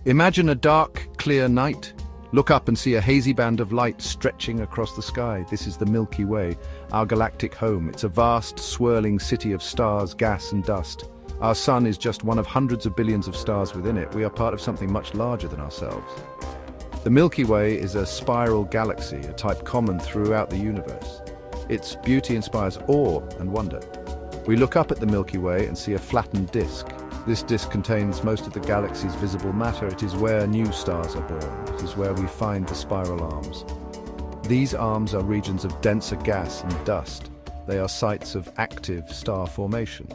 Imagine a dark, clear night. Look up and see a hazy band of light stretching across the sky. This is the Milky Way, our galactic home. It's a vast, swirling city of stars, gas and dust. Our sun is just one of hundreds of billions of stars within it. We are part of something much larger than ourselves. The Milky Way is a spiral galaxy, a type common throughout the universe. Its beauty inspires awe and wonder. We look up at the Milky Way and see a flattened disk. This disk contains most of the galaxy's visible matter. It is where new stars are born. It is where we find the spiral arms. These arms are regions of denser gas and dust. They are sites of active star formation.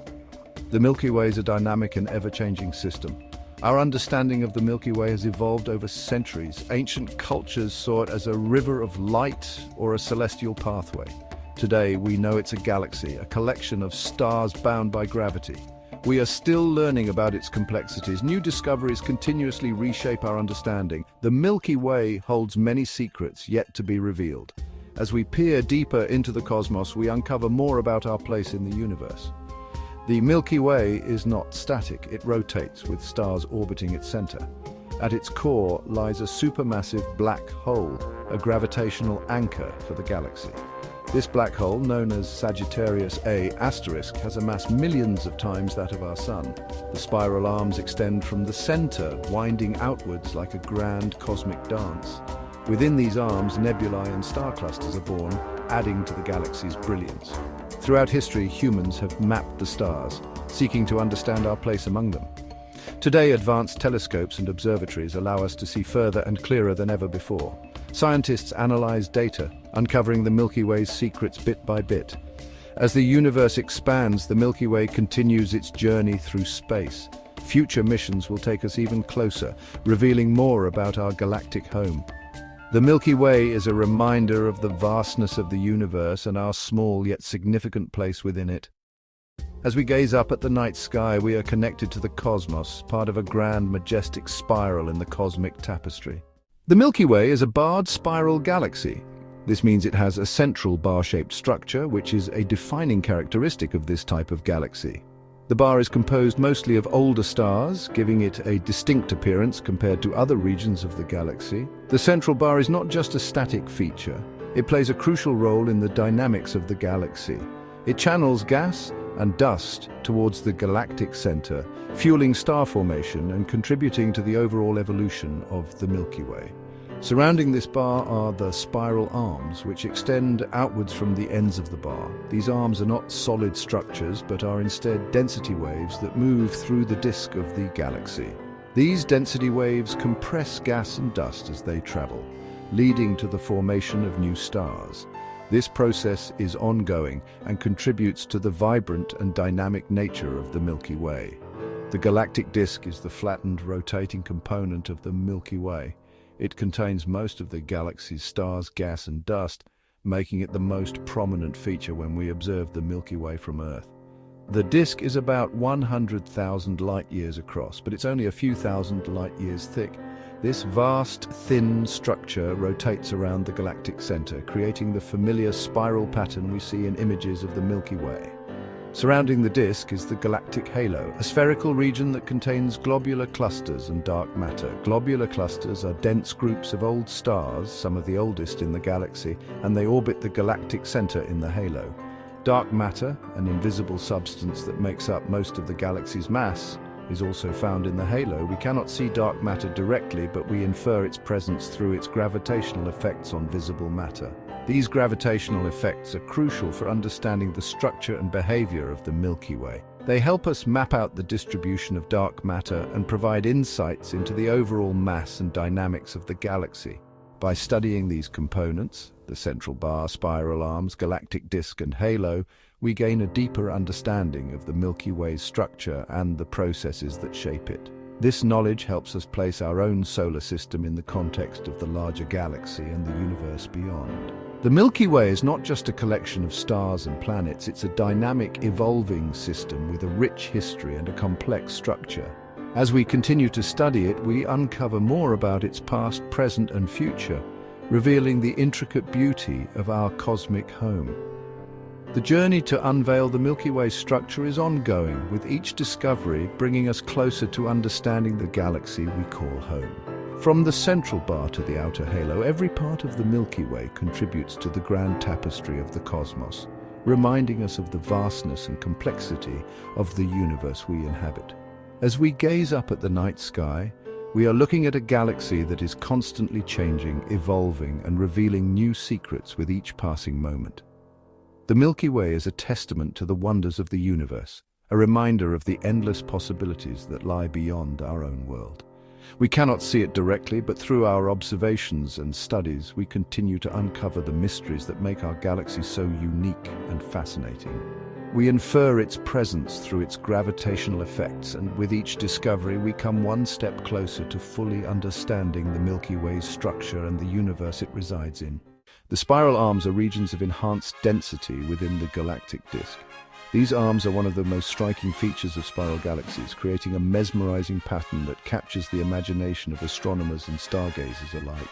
The Milky Way is a dynamic and ever-changing system. Our understanding of the Milky Way has evolved over centuries. Ancient cultures saw it as a river of light or a celestial pathway. Today, we know it's a galaxy, a collection of stars bound by gravity. We are still learning about its complexities. New discoveries continuously reshape our understanding. The Milky Way holds many secrets yet to be revealed. As we peer deeper into the cosmos, we uncover more about our place in the universe. The Milky Way is not static. It rotates with stars orbiting its center. At its core lies a supermassive black hole, a gravitational anchor for the galaxy. This black hole, known as Sagittarius A*, has a mass millions of times that of our Sun. The spiral arms extend from the center, winding outwards like a grand cosmic dance. Within these arms, nebulae and star clusters are born, adding to the galaxy's brilliance. Throughout history, humans have mapped the stars, seeking to understand our place among them. Today, advanced telescopes and observatories allow us to see further and clearer than ever before. Scientists analyze data, uncovering the Milky Way's secrets bit by bit. As the universe expands, the Milky Way continues its journey through space. Future missions will take us even closer, revealing more about our galactic home. The Milky Way is a reminder of the vastness of the universe and our small yet significant place within it. As we gaze up at the night sky, we are connected to the cosmos, part of a grand, majestic spiral in the cosmic tapestry. The Milky Way is a barred spiral galaxy. This means it has a central bar-shaped structure, which is a defining characteristic of this type of galaxy. The bar is composed mostly of older stars, giving it a distinct appearance compared to other regions of the galaxy. The central bar is not just a static feature. It plays a crucial role in the dynamics of the galaxy. It channels gas and dust towards the galactic center, fueling star formation and contributing to the overall evolution of the Milky Way. Surrounding this bar are the spiral arms, which extend outwards from the ends of the bar. These arms are not solid structures, but are instead density waves that move through the disk of the galaxy. These density waves compress gas and dust as they travel, leading to the formation of new stars. This process is ongoing and contributes to the vibrant and dynamic nature of the Milky Way. The galactic disk is the flattened, rotating component of the Milky Way. It contains most of the galaxy's stars, gas and dust, making it the most prominent feature when we observe the Milky Way from Earth. The disk is about 100,000 light-years across, but it's only a few thousand light-years thick. This vast, thin structure rotates around the galactic center, creating the familiar spiral pattern we see in images of the Milky Way. Surrounding the disk is the galactic halo, a spherical region that contains globular clusters and dark matter. Globular clusters are dense groups of old stars, some of the oldest in the galaxy, and they orbit the galactic center in the halo. Dark matter, an invisible substance that makes up most of the galaxy's mass, is also found in the halo. We cannot see dark matter directly, but we infer its presence through its gravitational effects on visible matter. These gravitational effects are crucial for understanding the structure and behavior of the Milky Way. They help us map out the distribution of dark matter and provide insights into the overall mass and dynamics of the galaxy. By studying these components, the central bar, spiral arms, galactic disk and halo, we gain a deeper understanding of the Milky Way's structure and the processes that shape it. This knowledge helps us place our own solar system in the context of the larger galaxy and the universe beyond. The Milky Way is not just a collection of stars and planets, it's a dynamic, evolving system with a rich history and a complex structure. As we continue to study it, we uncover more about its past, present and future, revealing the intricate beauty of our cosmic home. The journey to unveil the Milky Way's structure is ongoing, with each discovery bringing us closer to understanding the galaxy we call home. From the central bar to the outer halo, every part of the Milky Way contributes to the grand tapestry of the cosmos, reminding us of the vastness and complexity of the universe we inhabit. As we gaze up at the night sky, we are looking at a galaxy that is constantly changing, evolving, and revealing new secrets with each passing moment. The Milky Way is a testament to the wonders of the universe, a reminder of the endless possibilities that lie beyond our own world. We cannot see it directly, but through our observations and studies, we continue to uncover the mysteries that make our galaxy so unique and fascinating. We infer its presence through its gravitational effects, and with each discovery, we come one step closer to fully understanding the Milky Way's structure and the universe it resides in. The spiral arms are regions of enhanced density within the galactic disk. These arms are one of the most striking features of spiral galaxies, creating a mesmerizing pattern that captures the imagination of astronomers and stargazers alike.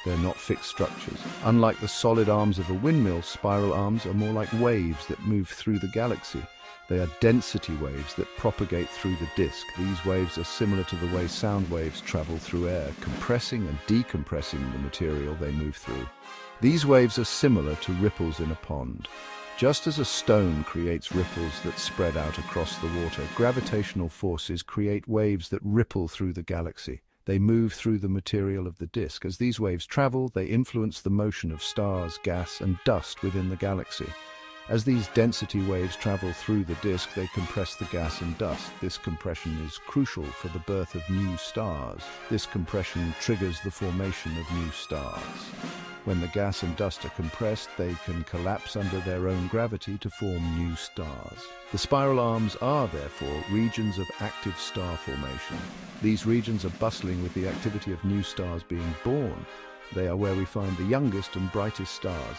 They're not fixed structures. Unlike the solid arms of a windmill, spiral arms are more like waves that move through the galaxy. They are density waves that propagate through the disk. These waves are similar to the way sound waves travel through air, compressing and decompressing the material they move through. These waves are similar to ripples in a pond. Just as a stone creates ripples that spread out across the water, gravitational forces create waves that ripple through the galaxy. They move through the material of the disk. As these waves travel, they influence the motion of stars, gas, and dust within the galaxy. As these density waves travel through the disk, they compress the gas and dust. This compression is crucial for the birth of new stars. This compression triggers the formation of new stars. When the gas and dust are compressed, they can collapse under their own gravity to form new stars. The spiral arms are, therefore, regions of active star formation. These regions are bustling with the activity of new stars being born. They are where we find the youngest and brightest stars.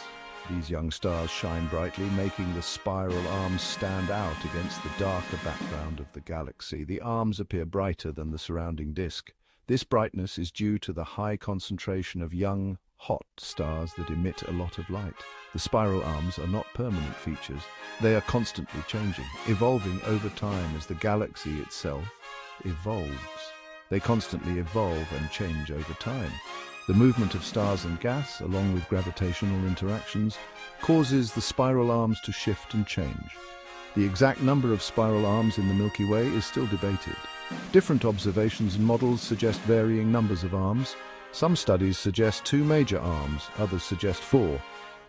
These young stars shine brightly, making the spiral arms stand out against the darker background of the galaxy. The arms appear brighter than the surrounding disk. This brightness is due to the high concentration of young, hot stars that emit a lot of light. The spiral arms are not permanent features. They are constantly changing, evolving over time as the galaxy itself evolves. They constantly evolve and change over time. The movement of stars and gas, along with gravitational interactions, causes the spiral arms to shift and change. The exact number of spiral arms in the Milky Way is still debated. Different observations and models suggest varying numbers of arms. Some studies suggest 2 major arms, others suggest 4.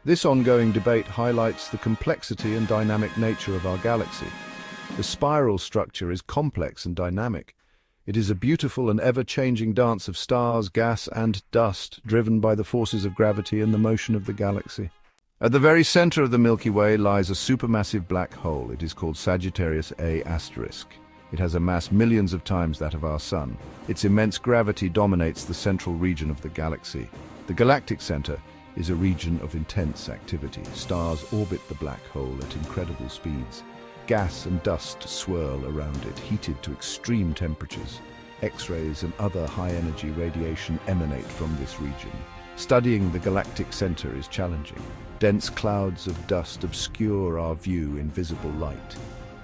This ongoing debate highlights the complexity and dynamic nature of our galaxy. The spiral structure is complex and dynamic. It is a beautiful and ever-changing dance of stars, gas, and dust, driven by the forces of gravity and the motion of the galaxy. At the very center of the Milky Way lies a supermassive black hole. It is called Sagittarius A*. It has a mass millions of times that of our Sun. Its immense gravity dominates the central region of the galaxy. The galactic center is a region of intense activity. Stars orbit the black hole at incredible speeds. Gas and dust swirl around it, heated to extreme temperatures. X-rays and other high-energy radiation emanate from this region. Studying the galactic center is challenging. Dense clouds of dust obscure our view in visible light.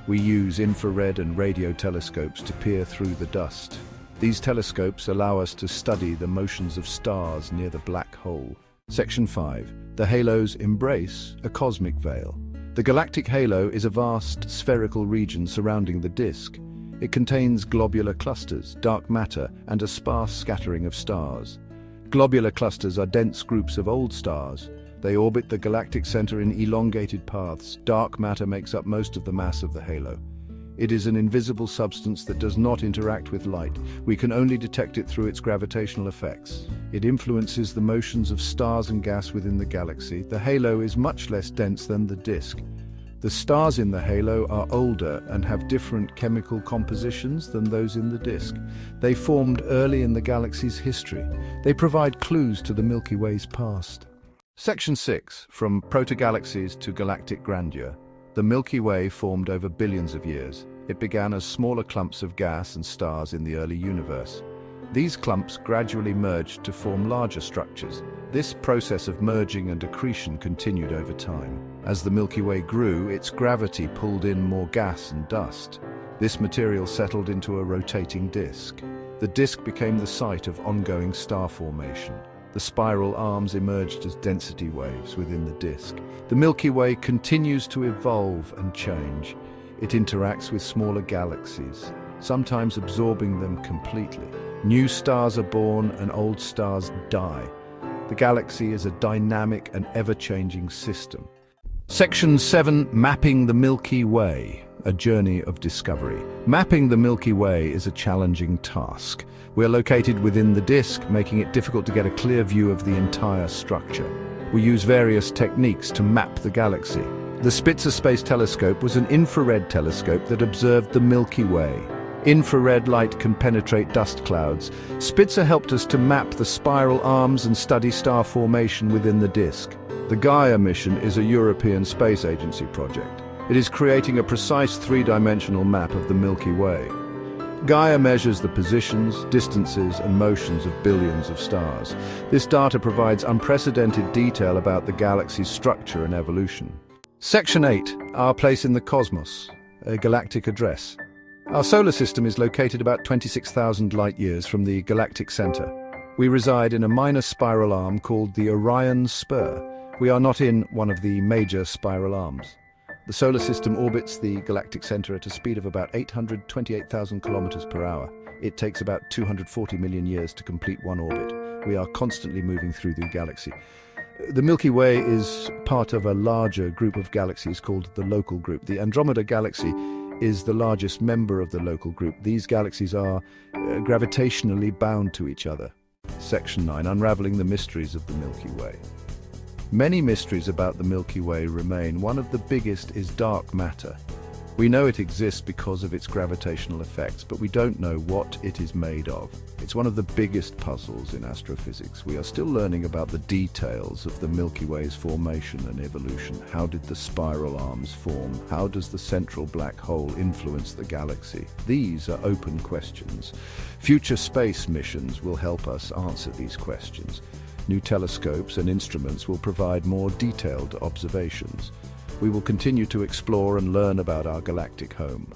We use infrared and radio telescopes to peer through the dust. These telescopes allow us to study the motions of stars near the black hole. Section 5. The halos embrace a cosmic veil. The galactic halo is a vast spherical region surrounding the disk. It contains globular clusters, dark matter, and a sparse scattering of stars. Globular clusters are dense groups of old stars. They orbit the galactic center in elongated paths. Dark matter makes up most of the mass of the halo. It is an invisible substance that does not interact with light. We can only detect it through its gravitational effects. It influences the motions of stars and gas within the galaxy. The halo is much less dense than the disk. The stars in the halo are older and have different chemical compositions than those in the disk. They formed early in the galaxy's history. They provide clues to the Milky Way's past. Section 6. From Protogalaxies to Galactic Grandeur. The Milky Way formed over billions of years. It began as smaller clumps of gas and stars in the early universe. These clumps gradually merged to form larger structures. This process of merging and accretion continued over time. As the Milky Way grew, its gravity pulled in more gas and dust. This material settled into a rotating disk. The disk became the site of ongoing star formation. The spiral arms emerged as density waves within the disk. The Milky Way continues to evolve and change. It interacts with smaller galaxies, sometimes absorbing them completely. New stars are born and old stars die. The galaxy is a dynamic and ever-changing system. Section 7. Mapping the Milky Way. A journey of discovery. Mapping the Milky Way is a challenging task. We are located within the disk, making it difficult to get a clear view of the entire structure. We use various techniques to map the galaxy. The Spitzer Space Telescope was an infrared telescope that observed the Milky Way. Infrared light can penetrate dust clouds. Spitzer helped us to map the spiral arms and study star formation within the disk. The Gaia mission is a European Space Agency project. It is creating a precise three-dimensional map of the Milky Way. Gaia measures the positions, distances, and motions of billions of stars. This data provides unprecedented detail about the galaxy's structure and evolution. Section 8. Our place in the cosmos. A galactic address. Our solar system is located about 26,000 light-years from the galactic center. We reside in a minor spiral arm called the Orion Spur. We are not in one of the major spiral arms. The solar system orbits the galactic center at a speed of about 828,000 kilometers per hour. It takes about 240 million years to complete one orbit. We are constantly moving through the galaxy. The Milky Way is part of a larger group of galaxies called the Local Group. The Andromeda Galaxy is the largest member of the Local Group. These galaxies are gravitationally bound to each other. Section 9. Unraveling the mysteries of the Milky Way. Many mysteries about the Milky Way remain. One of the biggest is dark matter. We know it exists because of its gravitational effects, but we don't know what it is made of. It's one of the biggest puzzles in astrophysics. We are still learning about the details of the Milky Way's formation and evolution. How did the spiral arms form? How does the central black hole influence the galaxy? These are open questions. Future space missions will help us answer these questions. New telescopes and instruments will provide more detailed observations. We will continue to explore and learn about our galactic home.